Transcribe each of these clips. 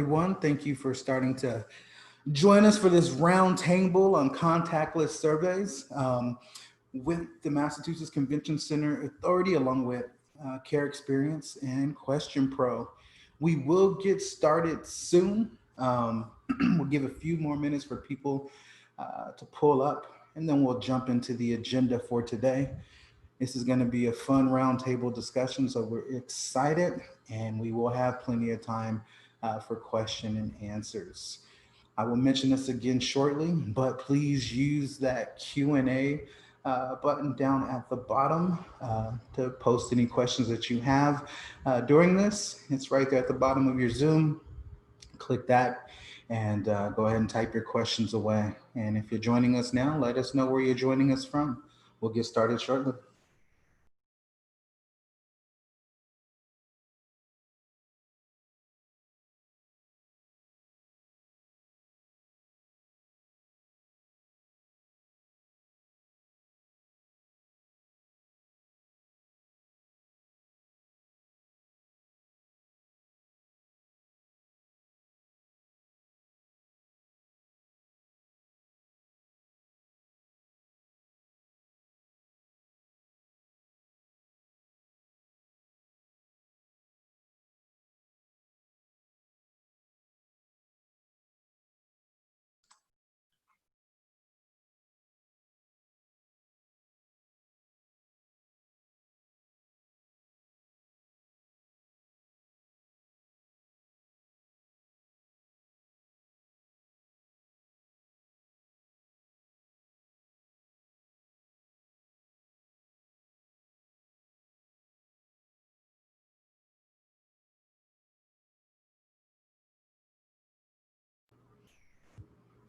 Everyone, thank you for starting to join us for this round table on contactless surveys with the Massachusetts Convention Center Authority, along with Care Experience and QuestionPro. We will get started soon. We'll give a few more minutes for people to pull up, and then we'll jump into the agenda for today. This is going to be a fun roundtable discussion, so we're excited, and we will have plenty of time for question and answers. I will mention this again shortly, but please use that Q&A button down at the bottom to post any questions that you have during this. It's right there at the bottom of your Zoom. Click that and go ahead and type your questions away. And if you're joining us now, let us know where you're joining us from. We'll get started shortly.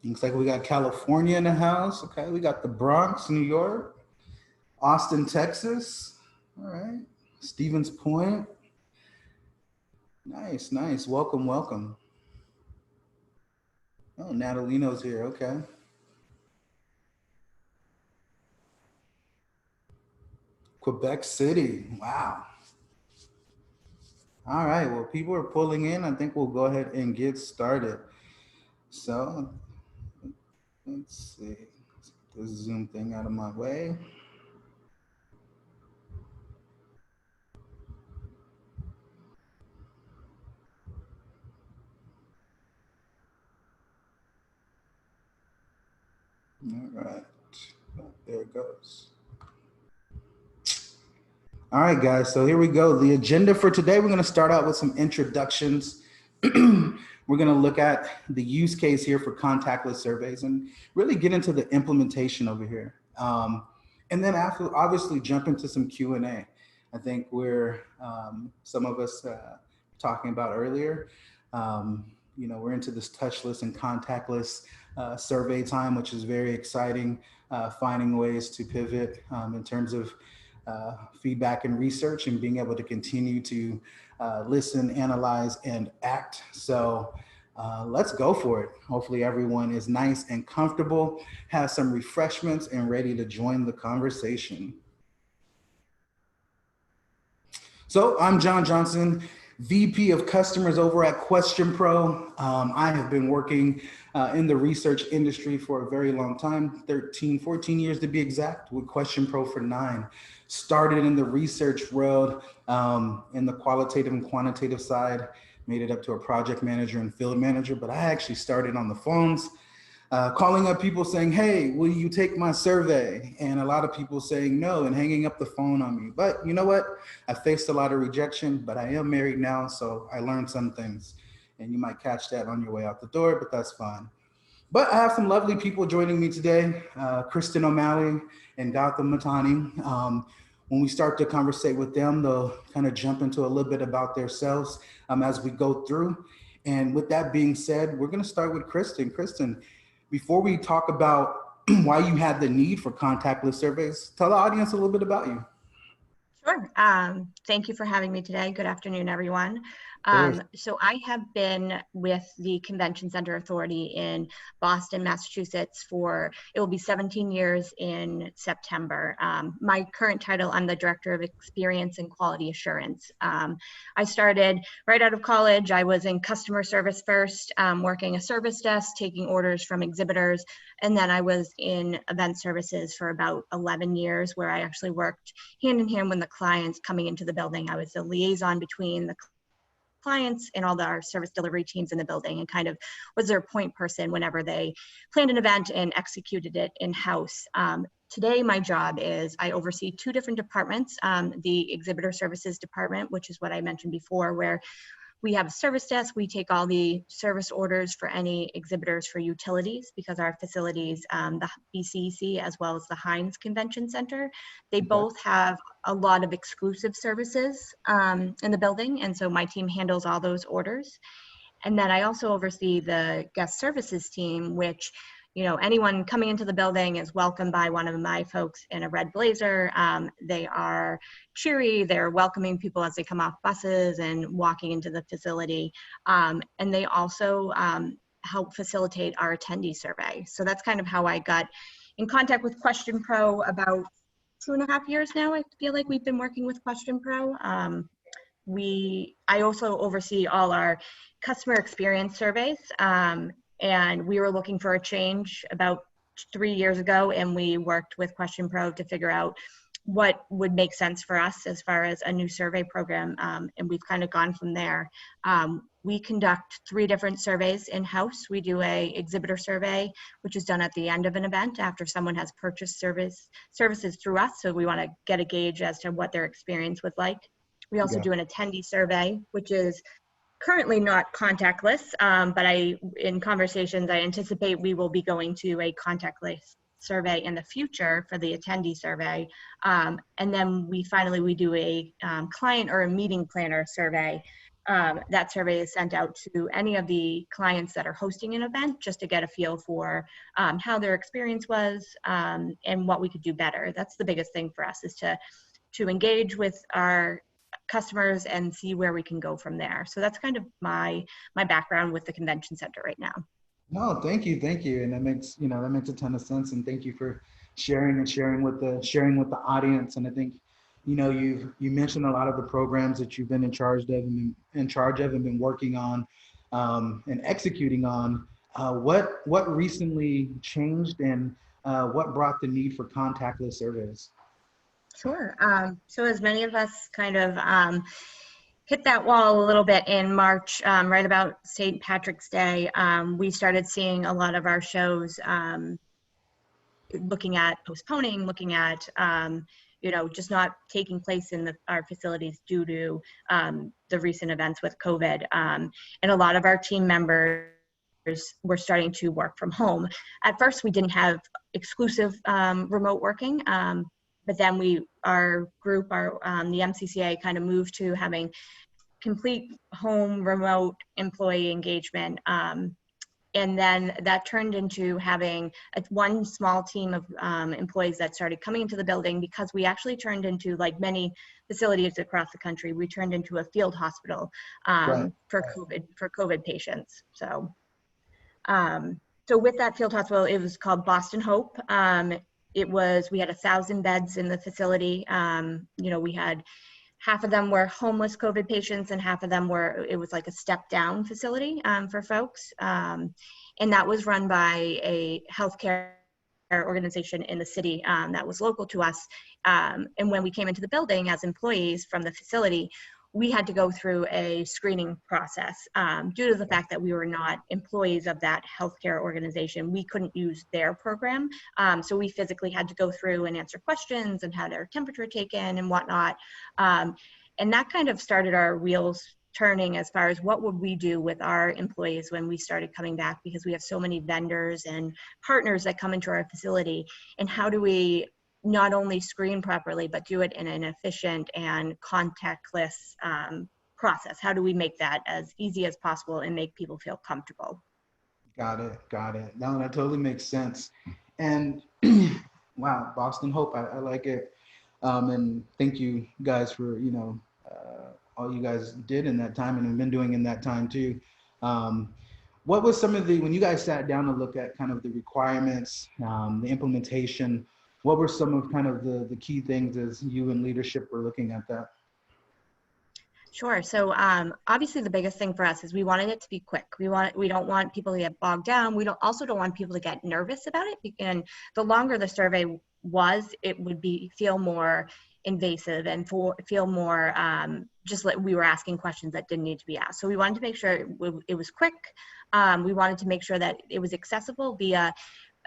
Looks like we got California in the house. Okay, we got the Bronx, New York, Austin, Texas. All right, Stevens Point. Nice, nice. Welcome, welcome. Oh, Natalino's here. Okay. Quebec City. Wow. All right. Well, people are pulling in. I think we'll go ahead and get started. So let's see. Let's get this Zoom thing out of my way. All right. Oh, there it goes. All right, guys. So here we go. The agenda for today, we're going to start out with some introductions. We're going to look at the use case here for contactless surveys and really get into the implementation over here. And then after, obviously, jump into some Q&A. I think we're, some of us talking about earlier, you know, we're into this touchless and contactless survey time, which is very exciting, finding ways to pivot in terms of feedback and research and being able to continue to listen, analyze, and act. So let's go for it. Hopefully everyone is nice and comfortable, has some refreshments, and ready to join the conversation. So I'm John Johnson, VP of Customers over at QuestionPro. I have been working in the research industry for a very long time, 13, 14 years to be exact, with QuestionPro for 9. Started in the research world in the qualitative and quantitative side, made it up to a project manager and field manager, but I actually started on the phones, calling up people saying, hey, will you take my survey? And a lot of people saying no and hanging up the phone on me. But you know what? I faced a lot of rejection, but I am married now, so I learned some things. And you might catch that on your way out the door, but that's fine. But I have some lovely people joining me today, Kristen O'Malley and Gautam Mahtani. When we start to conversate with them, they'll kind of jump into a little bit about themselves as we go through. And with that being said, we're going to start with Kristen. Kristen, before we talk about why you had the need for contactless surveys, tell the audience a little bit about you. Sure. Thank you for having me today. Good afternoon, everyone. So I have been with the Convention Center Authority in Boston, Massachusetts it will be 17 years in September. My current title, I'm the Director of Experience and Quality Assurance. I started right out of college. I was in customer service first, working a service desk, taking orders from exhibitors. And then I was in event services for about 11 years, where I actually worked hand in hand with the clients coming into the building. I was the liaison between the clients and all our service delivery teams in the building, and kind of was their point person whenever they planned an event and executed it in-house. Today, my job is I oversee two different departments, the exhibitor services department, which is what I mentioned before, where we have a service desk. We take all the service orders for any exhibitors for utilities, because our facilities, the BCEC as well as the Heinz Convention Center, they both have a lot of exclusive services in the building. And so my team handles all those orders. And then I also oversee the guest services team, which, anyone coming into the building is welcomed by one of my folks in a red blazer. They are cheery. They're welcoming people as they come off buses and walking into the facility. And they also help facilitate our attendee survey. So that's kind of how I got in contact with QuestionPro about 2.5 years now. I feel like we've been working with QuestionPro. I also oversee all our customer experience surveys. And we were looking for a change about 3 years ago, and we worked with QuestionPro to figure out what would make sense for us as far as a new survey program. And we've kind of gone from there. We conduct 3 different surveys in-house. We do a exhibitor survey, which is done at the end of an event after someone has purchased services through us. So we want to get a gauge as to what their experience was like. We also do an attendee survey, which is currently not contactless, but in conversations, I anticipate we will be going to a contactless survey in the future for the attendee survey. And then we do a client or a meeting planner survey. That survey is sent out to any of the clients that are hosting an event, just to get a feel for how their experience was and what we could do better. That's the biggest thing for us, is to engage with our customers and see where we can go from there. So that's kind of my background with the convention center right now. No, thank you, and that makes a ton of sense. And thank you for sharing with the audience. And I think you mentioned a lot of the programs that you've been in charge of and been working on and executing on. What recently changed, and what brought the need for contactless surveys? Sure. So as many of us kind of hit that wall a little bit in March, right about St. Patrick's Day, we started seeing a lot of our shows looking at postponing, looking at just not taking place in our facilities due to the recent events with COVID. And a lot of our team members were starting to work from home. At first, we didn't have exclusive remote working. But then our group, the MCCA, kind of moved to having complete home remote employee engagement. And then that turned into having one small team of employees that started coming into the building, because we actually turned into, like many facilities across the country, we turned into a field hospital for COVID patients. So with that field hospital, it was called Boston Hope. We had 1,000 beds in the facility. We had half of them were homeless COVID patients, and half of them it was like a step down facility for folks. And that was run by a healthcare organization in the city that was local to us. And when we came into the building as employees from the facility, we had to go through a screening process due to the fact that we were not employees of that healthcare organization. We couldn't use their program. So we physically had to go through and answer questions and have their temperature taken and whatnot. And that kind of started our wheels turning as far as what would we do with our employees when we started coming back, because we have so many vendors and partners that come into our facility, and how do we not only screen properly, but do it in an efficient and contactless process? How do we make that as easy as possible and make people feel comfortable? Got it. No, that totally makes sense. And wow, Boston Hope, I like it. And thank you guys for, all you guys did in that time and have been doing in that time too. What was some of the, when you guys sat down to look at kind of the requirements, the implementation, what were some of kind of the key things as you and leadership were looking at that? Sure. So obviously the biggest thing for us is we wanted it to be quick. We don't want people to get bogged down. We also don't want people to get nervous about it. And the longer the survey was, it would feel more invasive and feel more just like we were asking questions that didn't need to be asked. So we wanted to make sure it was quick. We wanted to make sure that it was accessible via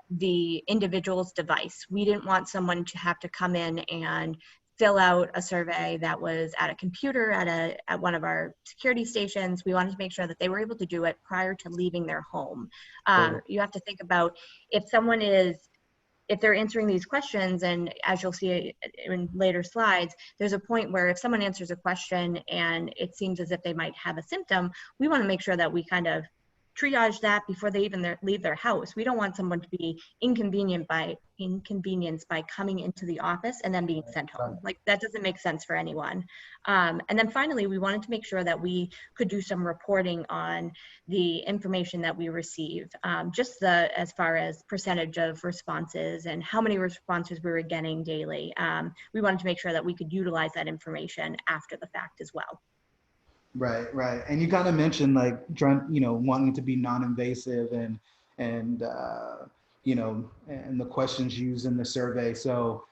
the individual's device. We didn't want someone to have to come in and fill out a survey that was at a computer at one of our security stations. We wanted to make sure that they were able to do it prior to leaving their home. You have to think about if they're answering these questions, and as you'll see in later slides, there's a point where if someone answers a question and it seems as if they might have a symptom, we want to make sure that we kind of triage that before they even leave their house. We don't want someone to be inconvenienced by coming into the office and then being sent home. Like, that doesn't make sense for anyone. And then finally, we wanted to make sure that we could do some reporting on the information that we receive, as far as percentage of responses and how many responses we were getting daily. We wanted to make sure that we could utilize that information after the fact as well. Right, right. And you kind of mentioned like wanting to be non-invasive and and the questions used in the survey. So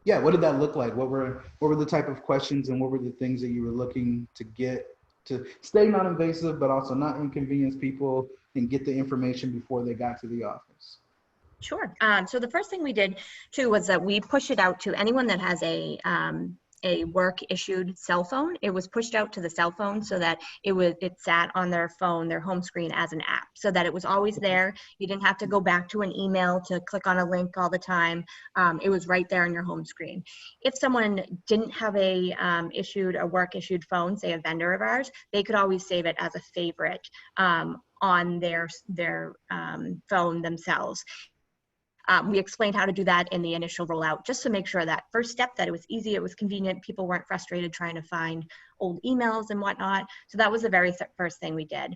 yeah, what did that look like? What were the type of questions and what were the things that you were looking to get to stay non-invasive, but also not inconvenience people and get the information before they got to the office? Sure. So the first thing we did too was that we pushed it out to anyone that has a work issued cell phone. It was pushed out to the cell phone so that it sat on their phone, their home screen as an app, so that it was always there. You didn't have to go back to an email to click on a link all the time. It was right there on your home screen. If someone didn't have a work issued phone, say a vendor of ours, they could always save it as a favorite on their phone themselves. We explained how to do that in the initial rollout, just to make sure that first step, that it was easy, it was convenient, people weren't frustrated trying to find old emails and whatnot. So that was the very first thing we did.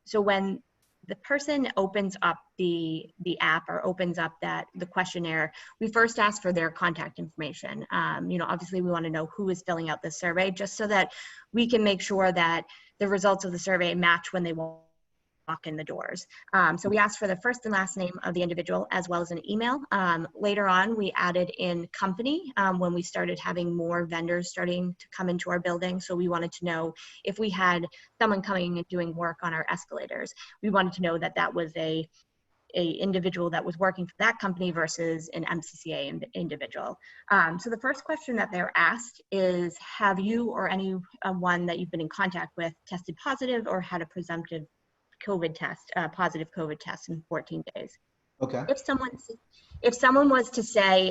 So when the person opens up the app or opens up the questionnaire, we first ask for their contact information. Obviously we want to know who is filling out this survey, just so that we can make sure that the results of the survey match when they walk in the doors. So we asked for the first and last name of the individual as well as an email. Later on, we added in company when we started having more vendors starting to come into our building. So we wanted to know if we had someone coming and doing work on our escalators. We wanted to know that was a individual that was working for that company versus an MCCA individual. So the first question that they're asked is, have you or anyone that you've been in contact with tested positive or had a presumptive positive COVID test in 14 days. Okay. If someone was to say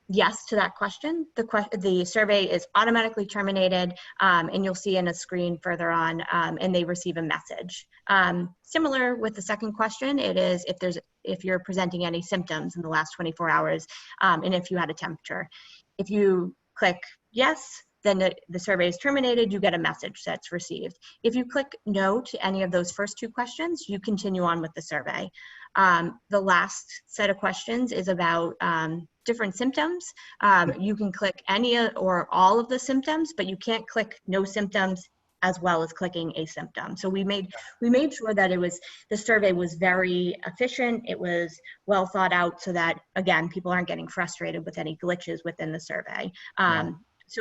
yes to that question, the survey is automatically terminated, and you'll see in a screen further on, and they receive a message. Similar with the second question, it is if you're presenting any symptoms in the last 24 hours, and if you had a temperature. If you click yes, then the survey is terminated, you get a message that's received. If you click no to any of those first two questions, you continue on with the survey. The last set of questions is about different symptoms. You can click any or all of the symptoms, but you can't click no symptoms as well as clicking a symptom. So we made sure that the survey was very efficient. It was well thought out so that, again, people aren't getting frustrated with any glitches within the survey. So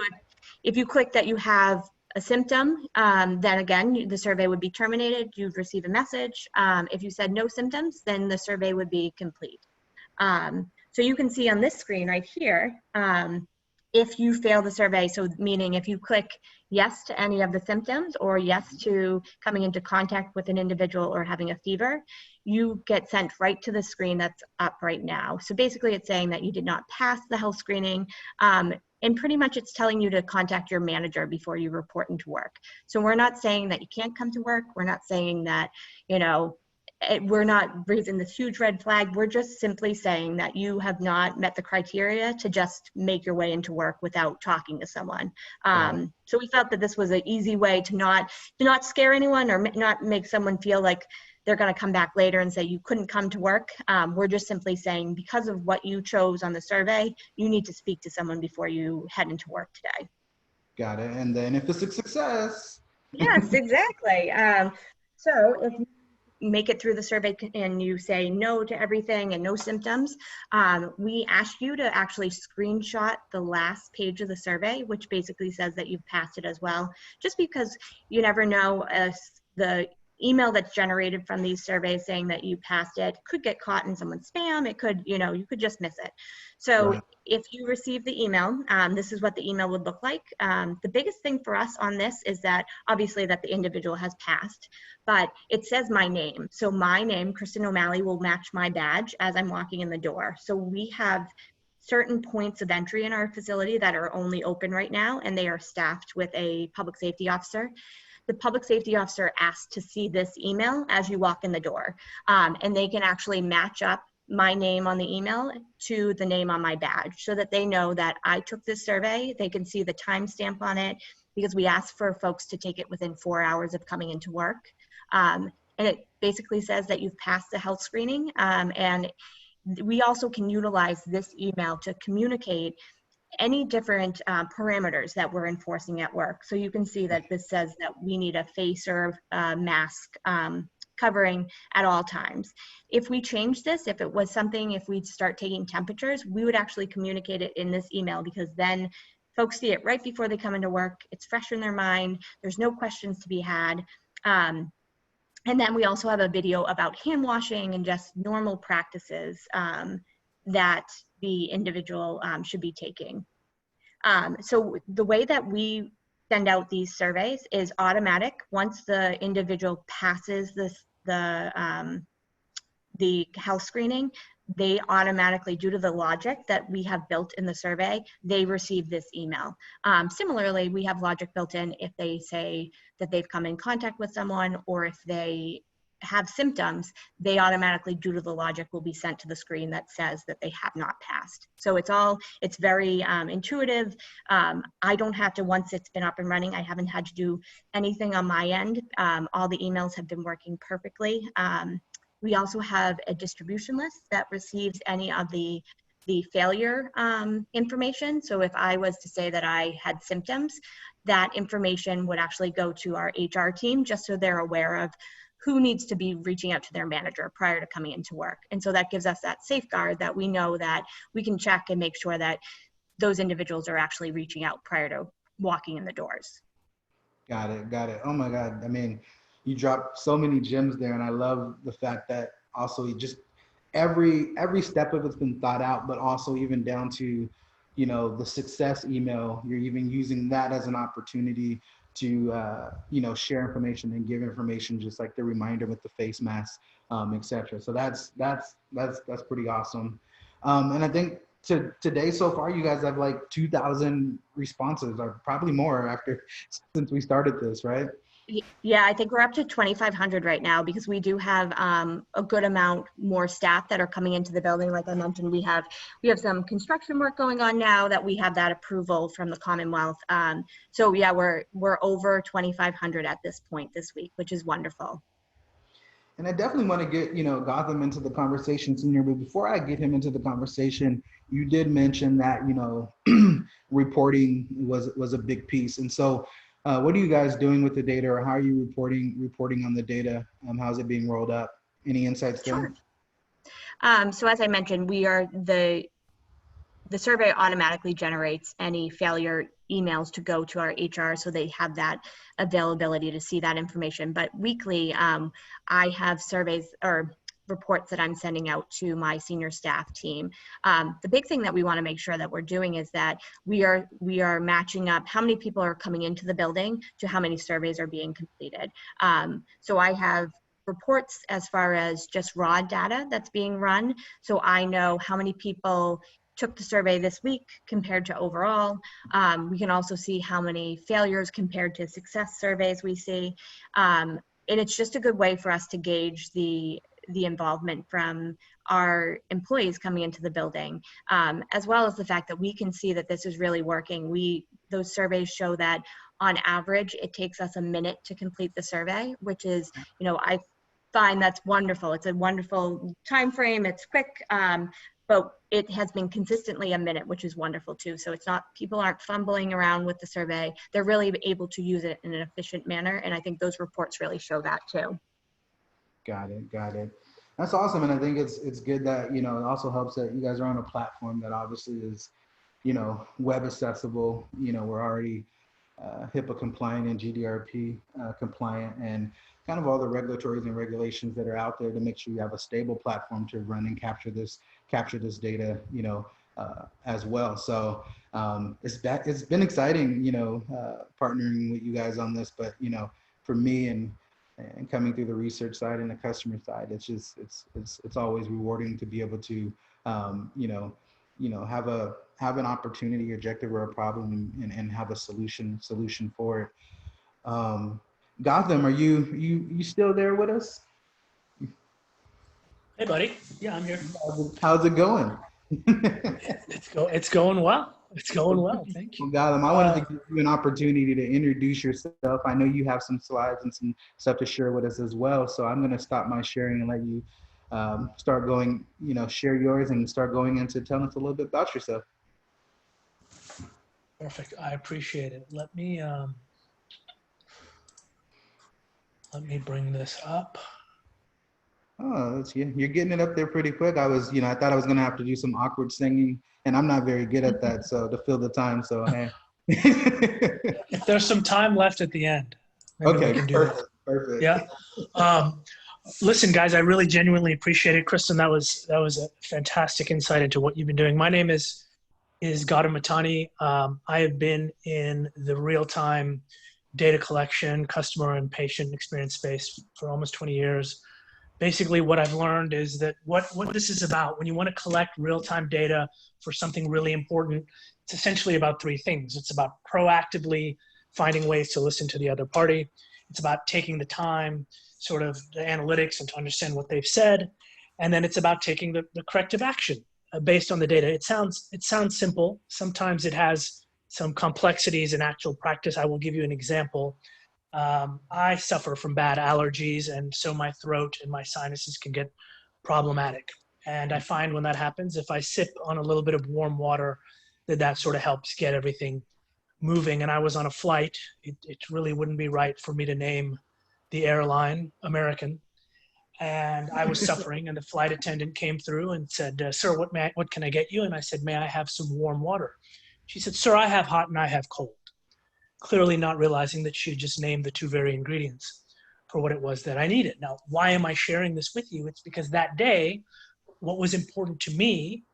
if you click that you have a symptom, then again, the survey would be terminated. You'd receive a message. If you said no symptoms, then the survey would be complete. So you can see on this screen right here, if you fail the survey, so meaning if you click yes to any of the symptoms or yes to coming into contact with an individual or having a fever, you get sent right to the screen that's up right now. So basically it's saying that you did not pass the health screening, and pretty much it's telling you to contact your manager before you report into work. So we're not saying that you can't come to work. We're not saying that, we're not raising this huge red flag. We're just simply saying that you have not met the criteria to just make your way into work without talking to someone. So we felt that this was an easy way to not scare anyone or not make someone feel like they're going to come back later and say you couldn't come to work. We're just simply saying, because of what you chose on the survey, you need to speak to someone before you head into work today. Got it. And then if it's a success. Yes, exactly. So if you make it through the survey and you say no to everything and no symptoms, we ask you to actually screenshot the last page of the survey, which basically says that you've passed it as well, just because you never know if the email that's generated from these surveys saying that you passed it could get caught in someone's spam. It could, you could just miss it. So Right. if you receive the email, this is what the email would look like. The biggest thing for us on this is that obviously that the individual has passed, but it says my name. So my name, Kristen O'Malley, will match my badge as I'm walking in the door. So we have certain points of entry in our facility that are only open right now, and they are staffed with a public safety officer. The public safety officer asks to see this email as you walk in the door, and they can actually match up my name on the email to the name on my badge so that they know that I took this survey. They can see the timestamp on it, because we ask for folks to take it within 4 hours of coming into work. And it basically says that you've passed the health screening, and we also can utilize this email to communicate any different parameters that we're enforcing at work. So you can see that this says that we need a face or mask covering at all times. If we change this, if it was something, if we start taking temperatures, we would actually communicate it in this email, because then folks see it right before they come into work. It's fresh in their mind. There's no questions to be had. And then we also have a video about hand washing and just normal practices that the individual should be taking. So the way that we send out these surveys is automatic. Once the individual passes the health screening, they automatically, due to the logic that we have built in the survey, they receive this email. Similarly, we have logic built in if they say that they've come in contact with someone, or if they have symptoms, they automatically, due to the logic, will be sent to the screen that says that they have not passed. So it's very intuitive. I don't have to, once it's been up and running, I haven't had to do anything on my end. All the emails have been working perfectly. We also have a distribution list that receives any of the failure information. So if I was to say that I had symptoms, that information would actually go to our HR team, just so they're aware of who needs to be reaching out to their manager prior to coming into work. And so that gives us that safeguard that we know that we can check and make sure that those individuals are actually reaching out prior to walking in the doors. Got it. Got it. Oh my God. I mean, you dropped so many gems there, and I love the fact that also you just every step of it's been thought out, but also even down to, the success email, you're even using that as an opportunity to, share information and give information, just like the reminder with the face mask, etc. So that's pretty awesome. And I think today so far, you guys have like 2,000 responses, or probably more since we started this, right? Yeah, I think we're up to 2,500 right now, because we do have a good amount more staff that are coming into the building. Like I mentioned, we have some construction work going on now that we have that approval from the Commonwealth. So yeah, we're over 2,500 at this point this week, which is wonderful. And I definitely want to get, Gautam into the conversation sooner, but before I get him into the conversation, you did mention that, reporting was a big piece. And so what are you guys doing with the data, or how are you reporting on the data? How's it being rolled up? Any insights there? Sure. So as I mentioned, we are the survey automatically generates any failure emails to go to our HR, so they have that availability to see that information. But weekly, I have surveys or reports that I'm sending out to my senior staff team. The big thing that we want to make sure that we're doing is that we are matching up how many people are coming into the building to how many surveys are being completed. So I have reports as far as just raw data that's being run. So I know how many people took the survey this week compared to overall. We can also see how many failures compared to success surveys we see. And it's just a good way for us to gauge the the involvement from our employees coming into the building, as well as the fact that we can see that this is really working. Those surveys show that on average, it takes us a minute to complete the survey, which is, I find that's wonderful. It's a wonderful time frame. It's quick, but it has been consistently a minute, which is wonderful too. So it's not, people aren't fumbling around with the survey. They're really able to use it in an efficient manner. And I think those reports really show that too. Got it. That's awesome. And I think it's good that, it also helps that you guys are on a platform that obviously is, web accessible. We're already HIPAA compliant and GDPR compliant, and kind of all the regulatories and regulations that are out there to make sure you have a stable platform to run and capture this data, as well. So it's been exciting, partnering with you guys on this. But for me and coming through the research side and the customer side, it's always rewarding to be able to have an opportunity, objective, or a problem, and have a solution for it. Gautam, are you still there with us? Hey, buddy. Yeah, I'm here. How's it going? It's going well. It's going well. Thank you. Well, Gautam, I wanted to give you an opportunity to introduce yourself. I know you have some slides and some stuff to share with us as well. So I'm going to stop my sharing and let you start going, share yours and start going into telling us a little bit about yourself. Perfect. I appreciate it. Let me bring this up. Oh, that's you. You're getting it up there pretty quick. I thought I was going to have to do some awkward singing, and I'm not very good at that. So to fill the time. So, hey. If there's some time left at the end. Okay, perfect. Yeah. Listen, guys, I really genuinely appreciate it. Kristen, that was a fantastic insight into what you've been doing. My name is Gautam Mahtani. I have been in the real-time data collection, customer and patient experience space for almost 20 years. Basically, what I've learned is that what this is about, when you want to collect real-time data for something really important, it's essentially about three things. It's about proactively finding ways to listen to the other party. It's about taking the time, sort of the analytics, and to understand what they've said. And then it's about taking the corrective action based on the data. It sounds simple. Sometimes it has some complexities in actual practice. I will give you an example. I suffer from bad allergies, and so my throat and my sinuses can get problematic. And I find when that happens, if I sip on a little bit of warm water, that sort of helps get everything moving. And I was on a flight. It really wouldn't be right for me to name the airline, American. And I was suffering, and the flight attendant came through and said, "Sir, what can I get you?" And I said, "May I have some warm water?" She said, "Sir, I have hot and I have cold." Clearly not realizing that she had just named the two very ingredients for what it was that I needed. Now, why am I sharing this with you? It's because that day, what was important to me,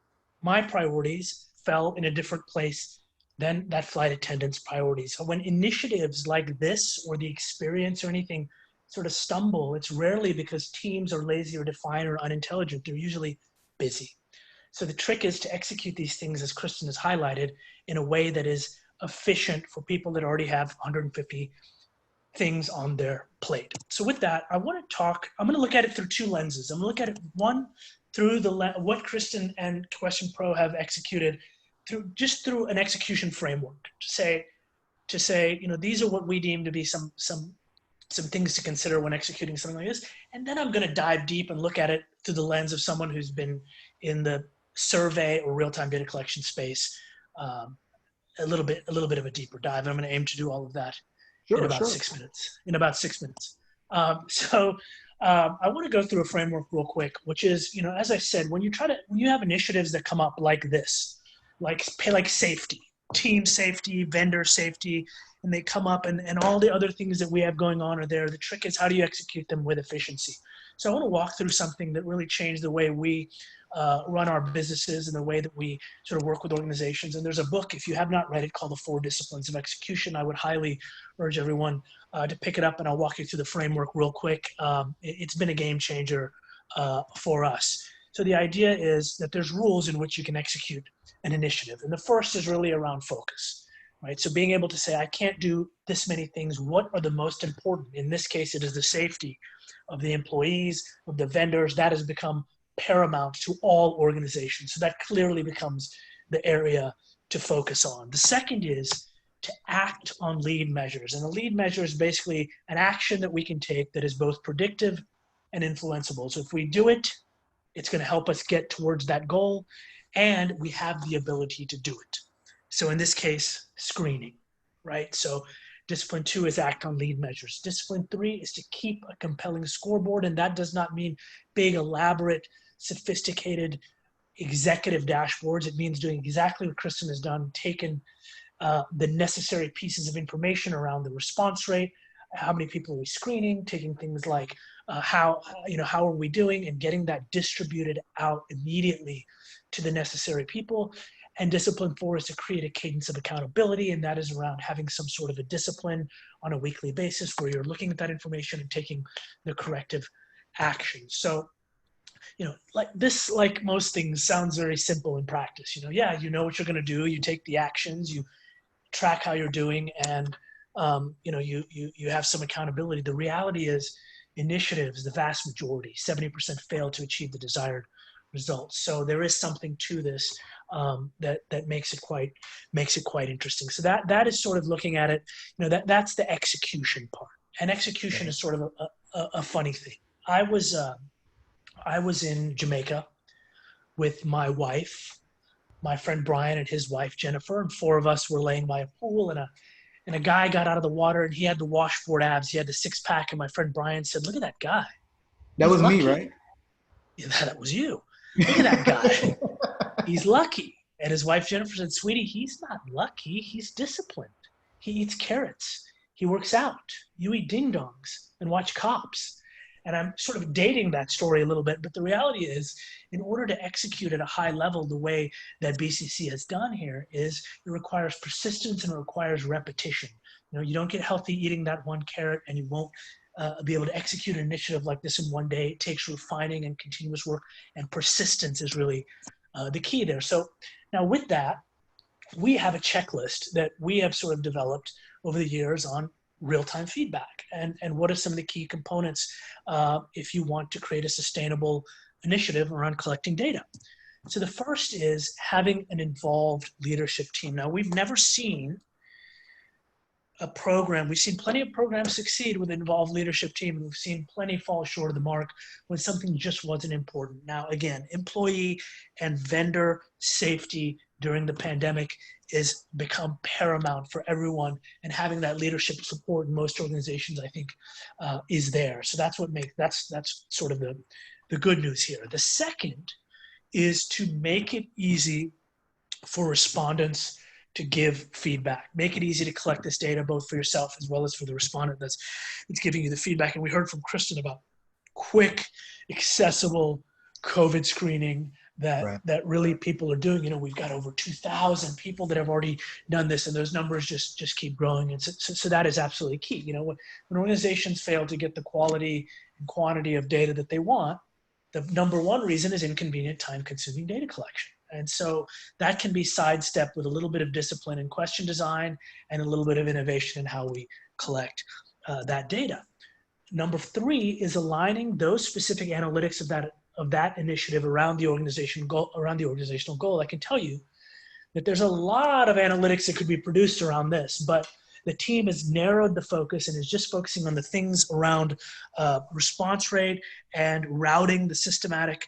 my priorities fell in a different place than that flight attendant's priorities. So when initiatives like this or the experience or anything sort of stumble, it's rarely because teams are lazy or defiant or unintelligent. They're usually busy. So the trick is to execute these things, as Kristen has highlighted, in a way that is efficient for people that already have 150 things on their plate. So with that, I'm going to look at it through two lenses. I'm going to look at it, one, through what Kristen and QuestionPro have executed through an execution framework to say, these are what we deem to be some things to consider when executing something like this. And then I'm going to dive deep and look at it through the lens of someone who's been in the survey or real-time data collection space, a little bit of a deeper dive. I'm going to aim to do all of that in about 6 minutes. I want to go through a framework real quick, which is, as I said, when you have initiatives that come up like this, like safety, team safety, vendor safety, and they come up and all the other things that we have going on are there. The trick is, how do you execute them with efficiency? So I want to walk through something that really changed the way we run our businesses and the way that we sort of work with organizations. And there's a book, if you have not read it, called The 4 Disciplines of Execution. I would highly urge everyone to pick it up, and I'll walk you through the framework real quick. It's been a game changer for us. So the idea is that there's rules in which you can execute an initiative. And the first is really around focus. right? So being able to say, I can't do this many things. What are the most important? In this case, it is the safety of the employees, of the vendors. That has become paramount to all organizations. So that clearly becomes the area to focus on. The second is to act on lead measures. And a lead measure is basically an action that we can take that is both predictive and influenceable. So if we do it, it's going to help us get towards that goal, and we have the ability to do it. So in this case, screening, right? So discipline 2 is act on lead measures. Discipline 3 is to keep a compelling scoreboard, and that does not mean big, elaborate, sophisticated executive dashboards. It means doing exactly what Kristen has done, taken the necessary pieces of information around the response rate, how many people are we screening, taking things like how are we doing, and getting that distributed out immediately to the necessary people. And discipline 4 is to create a cadence of accountability, and that is around having some sort of a discipline on a weekly basis where you're looking at that information and taking the corrective action. So, like most things, sounds very simple in practice. Yeah, you know what you're going to do. You take the actions, you track how you're doing, and you have some accountability. The reality is, initiatives, the vast majority, 70% fail to achieve the desired results. So there is something to this that makes it quite interesting. So that is sort of looking at it. That's the execution part, and execution is sort of a funny thing. I was in Jamaica with my wife, my friend Brian, and his wife Jennifer, and 4 of us were laying by a pool, and a guy got out of the water, and he had the washboard abs. He had the 6-pack, and my friend Brian said, "Look at that guy." That was me, right? Yeah, that was you. Look at that guy. He's lucky. And his wife Jennifer said, "Sweetie, he's not lucky. He's disciplined. He eats carrots. He works out. You eat ding-dongs and watch Cops." And I'm sort of dating that story a little bit, but the reality is, in order to execute at a high level the way that BCC has done here, is it requires persistence and it requires repetition. You don't get healthy eating that one carrot, and you won't be able to execute an initiative like this in one day. It takes refining and continuous work, and persistence is really the key there. So now with that, we have a checklist that we have sort of developed over the years on real-time feedback, and what are some of the key components if you want to create a sustainable initiative around collecting data. So the first is having an involved leadership team. Now, we've never seen a program, we've seen plenty of programs succeed with an involved leadership team, and we've seen plenty fall short of the mark when something just wasn't important. Now, again, employee and vendor safety during the pandemic is become paramount for everyone, and having that leadership support in most organizations, I think, is there. So that's that's sort of the good news here. The second is to make it easy for respondents to give feedback. Make it easy to collect this data, both for yourself as well as for the respondent that's giving you the feedback. And we heard from Kristen about quick, accessible COVID screening that really people are doing. We've got over 2,000 people that have already done this, and those numbers just keep growing. And so that is absolutely key. When organizations fail to get the quality and quantity of data that they want, the number one reason is inconvenient, time-consuming data collection. And so that can be sidestepped with a little bit of discipline in question design and a little bit of innovation in how we collect that data. Number 3 is aligning those specific analytics of that initiative around the organizational goal. I can tell you that there's a lot of analytics that could be produced around this, but the team has narrowed the focus and is just focusing on the things around response rate and routing, the systematic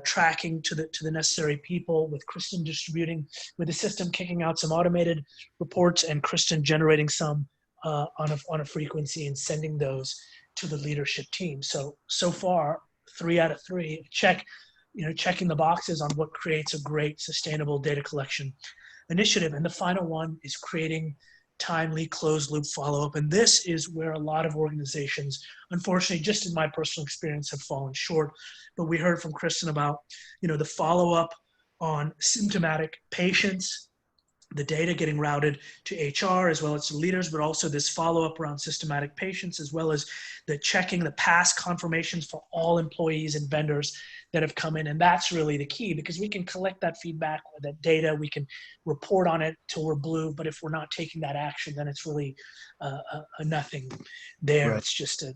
tracking to the necessary people, with Kristen distributing, with the system kicking out some automated reports and Kristen generating some on a frequency and sending those to the leadership team. So far, 3 out of 3 checking the boxes on what creates a great sustainable data collection initiative. And the final one is creating timely closed loop follow-up. And this is where a lot of organizations, unfortunately, just in my personal experience, have fallen short. But we heard from Kristen about, the follow-up on symptomatic patients, the data getting routed to HR as well as to leaders, but also this follow-up around systematic patients, as well as the checking the past confirmations for all employees and vendors that have come in. And that's really the key, because we can collect that feedback or that data, we can report on it till we're blue, but if we're not taking that action, then it's really a nothing there. Right. It's just a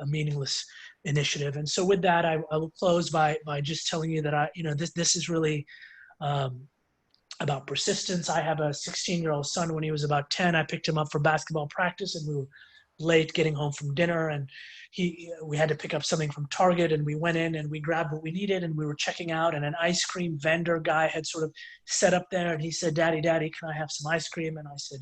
meaningless initiative. And so with that, I will close by just telling you that this is really about persistence. I have a 16-year-old son. When he was about 10, I picked him up for basketball practice, and we were late getting home from dinner, and we had to pick up something from Target, and we went in and we grabbed what we needed, and we were checking out, and an ice cream vendor guy had sort of set up there, and he said, Daddy, can I have some ice cream? And I said,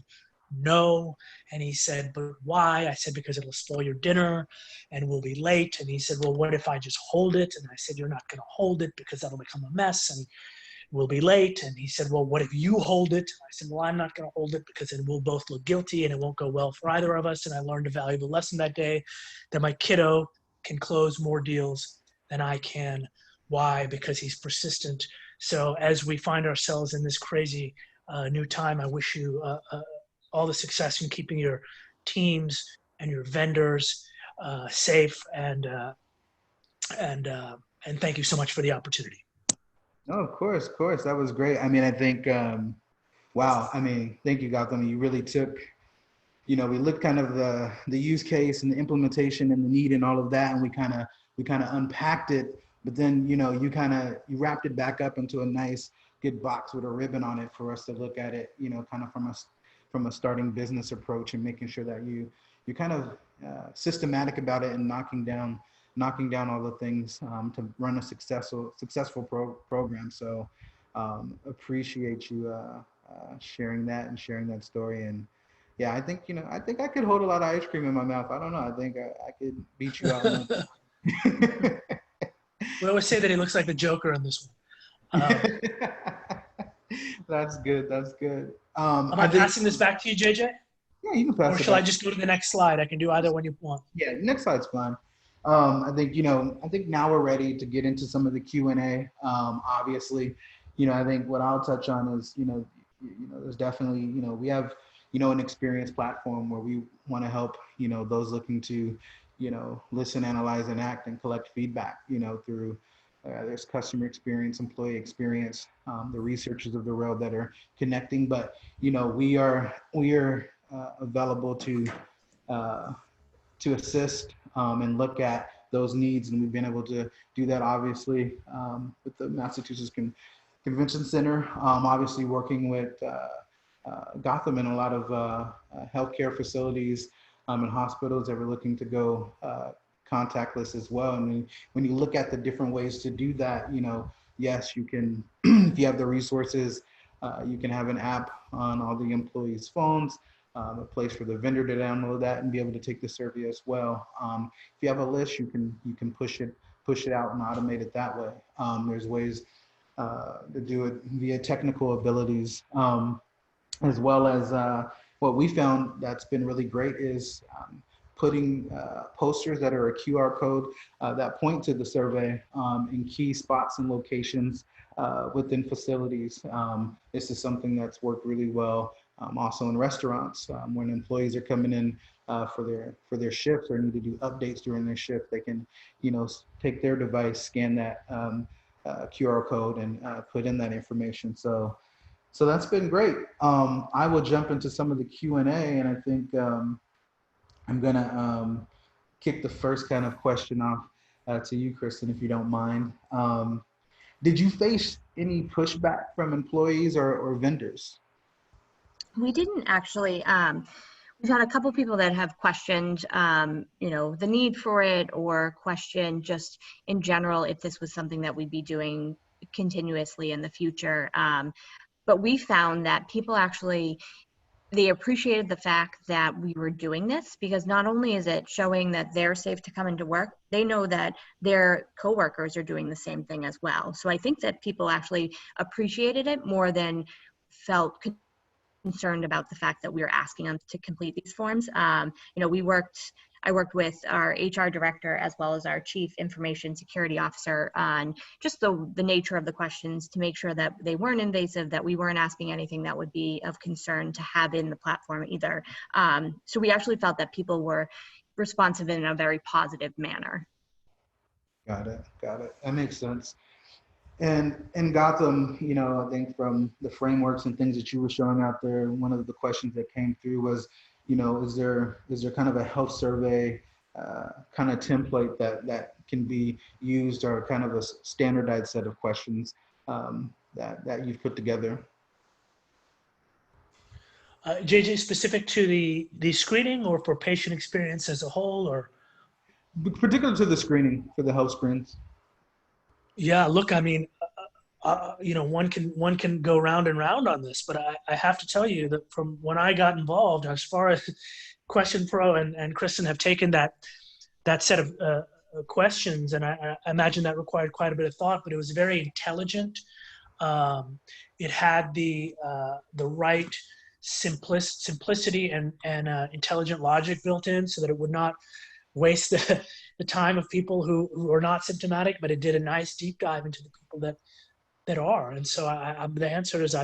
no. And he said, but why? I said, because it'll spoil your dinner and we'll be late. And he said, well, what if I just hold it? And I said, you're not going to hold it because that'll become a mess and we'll be late. And he said, well, what if you hold it? I said, well, I'm not going to hold it because then we'll both look guilty and it won't go well for either of us. And I learned a valuable lesson that day, that my kiddo can close more deals than I can. Why? Because he's persistent. So as we find ourselves in this crazy new time, I wish you all the success in keeping your teams and your vendors safe. And thank you so much for the opportunity. No, of course. That was great. I mean, I think, wow. I mean, thank you, Gautam. You really took, we looked kind of the use case and the implementation and the need and all of that, and we kind of unpacked it. But then, you wrapped it back up into a nice, good box with a ribbon on it for us to look at it, kind of from a starting business approach, and making sure that you're kind of systematic about it and knocking down all the things to run a successful program. So appreciate you sharing that story. And yeah, I think I could hold a lot of ice cream in my mouth. I don't know. I think I could beat you out. We always say that he looks like the Joker in this one. That's good. Am I passing this back to you, JJ? Yeah, you can pass it. Or shall I just go to the next slide? I can do either one you want. Yeah, next slide's fine. I think now we're ready to get into some of the Q&A. Obviously, I think what I'll touch on is, there's definitely, we have, an experience platform where we want to help, those looking to, listen, analyze, and act and collect feedback, through there's customer experience, employee experience, the researchers of the road that are connecting. But, we are available to assist and look at those needs. And we've been able to do that, obviously, with the Massachusetts Convention Center, obviously working with Gautam and a lot of healthcare facilities and hospitals that were looking to go contactless as well. And when you look at the different ways to do that, yes, you can, if you have the resources, you can have an app on all the employees' phones, a place for the vendor to download that and be able to take the survey as well. If you have a list, you can push it out and automate it that way. There's ways to do it via technical abilities, as well as what we found that's been really great is putting posters that are a QR code that point to the survey in key spots and locations within facilities. This is something that's worked really well. Also in restaurants, when employees are coming in for their shifts or need to do updates during their shift, they can, take their device, scan that QR code, and put in that information. So that's been great. I will jump into some of the Q&A, and I think I'm gonna kick the first kind of question off to you, Kristen, if you don't mind. Did you face any pushback from employees or vendors? We didn't actually. We've had a couple people that have questioned, the need for it, or question just in general if this was something that we'd be doing continuously in the future. But we found that people actually, they appreciated the fact that we were doing this, because not only is it showing that they're safe to come into work, they know that their coworkers are doing the same thing as well. So I think that people actually appreciated it more than felt concerned about the fact that we were asking them to complete these forms. I worked with our HR director as well as our chief information security officer on just the nature of the questions to make sure that they weren't invasive, that we weren't asking anything that would be of concern to have in the platform either. So we actually felt that people were responsive in a very positive manner. Got it. Got it. That makes sense. And Gautam, I think from the frameworks and things that you were showing out there, one of the questions that came through was, is there kind of a health survey kind of template that can be used, or kind of a standardized set of questions that you've put together? JJ, specific to the screening or for patient experience as a whole, or? Particular to the screening, for the health screens. Yeah, look, I mean, one can go round and round on this, but I have to tell you that from when I got involved, as far as QuestionPro and Kristen have taken that set of questions, and I imagine that required quite a bit of thought, but it was very intelligent. It had the right simplicity and intelligent logic built in, so that it would not waste the time of people who are not symptomatic, but it did a nice deep dive into the people that are. And so the answer is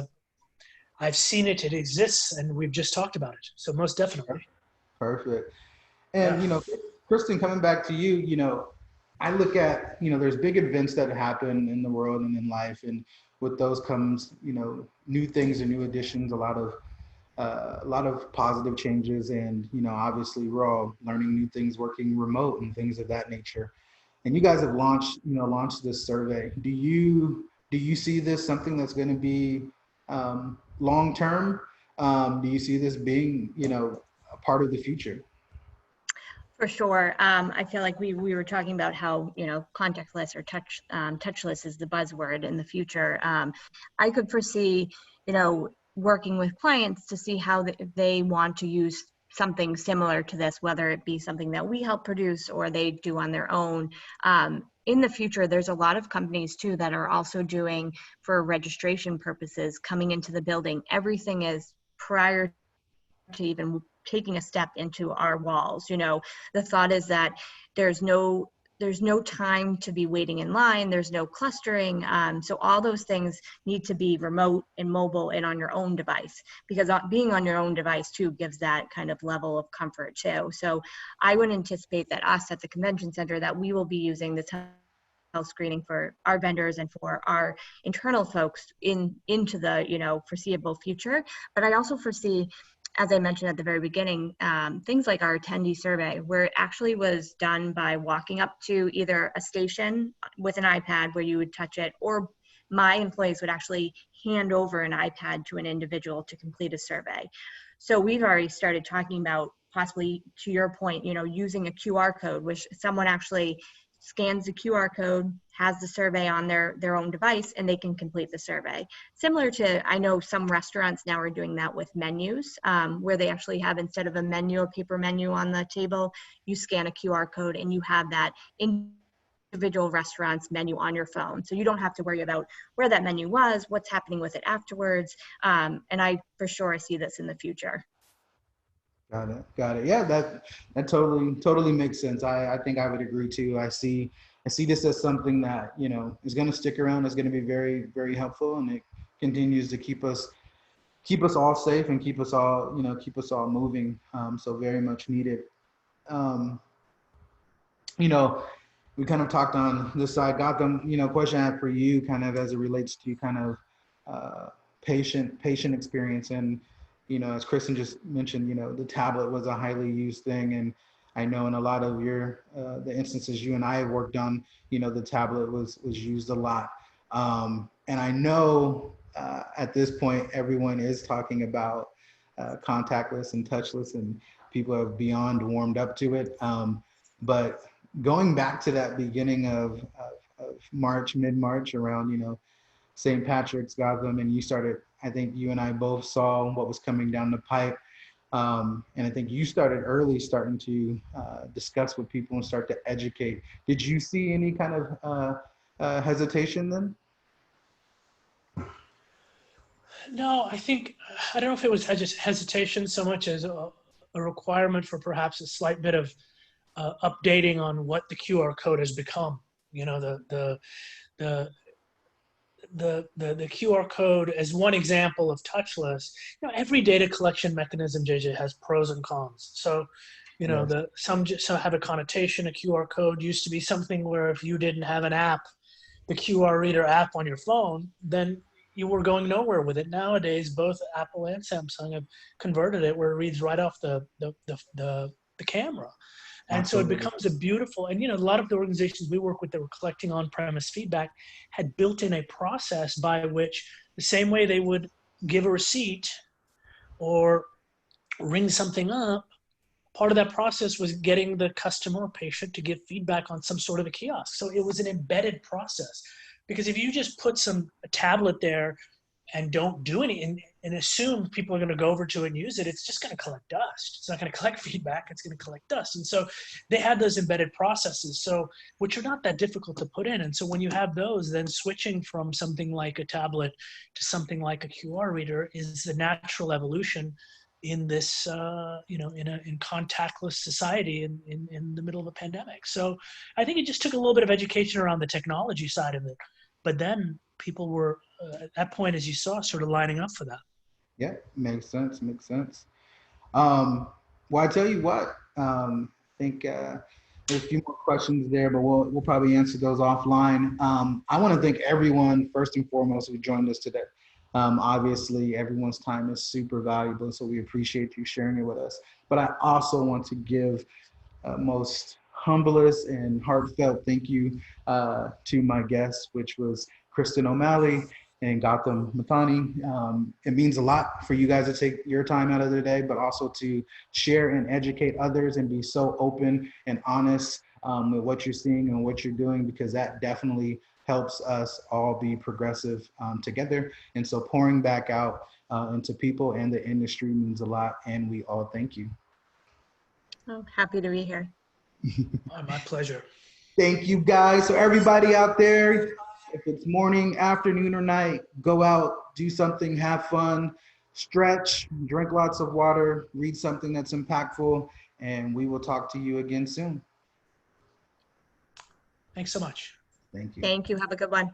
I've seen it, it exists, and we've just talked about it. So most definitely. Perfect. And, Yeah. Kristen, coming back to you, I look at, there's big events that happen in the world and in life. And with those comes, new things and new additions, a lot of positive changes. And, obviously we're all learning new things, working remote and things of that nature. And you guys have launched this survey. Do you see this something that's going to be long-term? Do you see this being, a part of the future? For sure. I feel like we were talking about how, contactless or touchless is the buzzword in the future. I could foresee, working with clients to see how they want to use something similar to this, whether it be something that we help produce or they do on their own. In the future, there's a lot of companies too that are also doing, for registration purposes, coming into the building. Everything is prior to even taking a step into our walls. The thought is that there's no time to be waiting in line. There's no clustering. So all those things need to be remote and mobile and on your own device, because being on your own device too gives that kind of level of comfort too. So I would anticipate that us at the convention center, that we will be using this health screening for our vendors and for our internal folks into the foreseeable future. But I also foresee, as I mentioned at the very beginning, things like our attendee survey, where it actually was done by walking up to either a station with an iPad where you would touch it, or my employees would actually hand over an iPad to an individual to complete a survey. So we've already started talking about possibly, to your point, using a QR code, which someone actually scans the QR code, has the survey on their own device, and they can complete the survey. Similar to, I know some restaurants now are doing that with menus, where they actually have, instead of a paper menu on the table, you scan a QR code and you have that individual restaurant's menu on your phone. So you don't have to worry about where that menu was, what's happening with it afterwards. And I for sure see this in the future. Got it. Yeah, that totally makes sense. I think I would agree too. I see this as something that, is going to stick around, is going to be very, very helpful, and it continues to keep us all safe and keep us all moving. So very much needed. We kind of talked on this side. Gautam, question I have for you, kind of as it relates to kind of patient experience. And as Kristen just mentioned, the tablet was a highly used thing, and I know in a lot of the instances you and I have worked on, the tablet was used a lot. And I know at this point everyone is talking about contactless and touchless, and people have beyond warmed up to it. But going back to that beginning of March, mid-March, around St. Patrick's, Gautam, and I think you and I both saw what was coming down the pipe. And I think you started to discuss with people and start to educate. Did you see any kind of hesitation then? No, I don't know if it was just hesitation so much as a requirement for perhaps a slight bit of updating on what the QR code has become. You know, the QR code as one example of touchless. You know, every data collection mechanism, JJ, has pros and cons. So, you know, Yes. some just have a connotation. A QR code used to be something where if you didn't have an app, the QR reader app on your phone, then you were going nowhere with it. Nowadays, both Apple and Samsung have converted it where it reads right off the camera. And so it Absolutely. becomes a beautiful, and you know, a lot of the organizations we work with that were collecting on-premise feedback had built in a process by which the same way they would give a receipt or ring something up, part of that process was getting the customer or patient to give feedback on some sort of a kiosk. So it was an embedded process. Because if you just put a tablet there and don't do anything and assume people are going to go over to it and use it, it's just going to collect dust. It's not going to collect feedback. It's going to collect dust. And so they had those embedded processes, so which are not that difficult to put in. And so when you have those, then switching from something like a tablet to something like a QR reader is the natural evolution in this, you know, in contactless society in the middle of a pandemic. So I think it just took a little bit of education around the technology side of it. But then people were, at that point, as you saw, sort of lining up for that. Yeah, makes sense. Makes sense. Well, I tell you what, I think there's a few more questions there, but we'll probably answer those offline. I want to thank everyone first and foremost who joined us today. Obviously, everyone's time is super valuable, so we appreciate you sharing it with us. But I also want to give most humblest and heartfelt thank you to my guests, which was Kristen O'Malley and Gautam Mahtani. It means a lot for you guys to take your time out of the day, but also to share and educate others and be so open and honest with what you're seeing and what you're doing, because that definitely helps us all be progressive together. And so pouring back out into people and the industry means a lot, and we all thank you. Oh, happy to be here. Oh, my pleasure. Thank you, guys. So everybody out there, if it's morning, afternoon, or night, go out, do something, have fun, stretch, drink lots of water, read something that's impactful, and we will talk to you again soon. Thanks so much. Thank you. Thank you. Have a good one.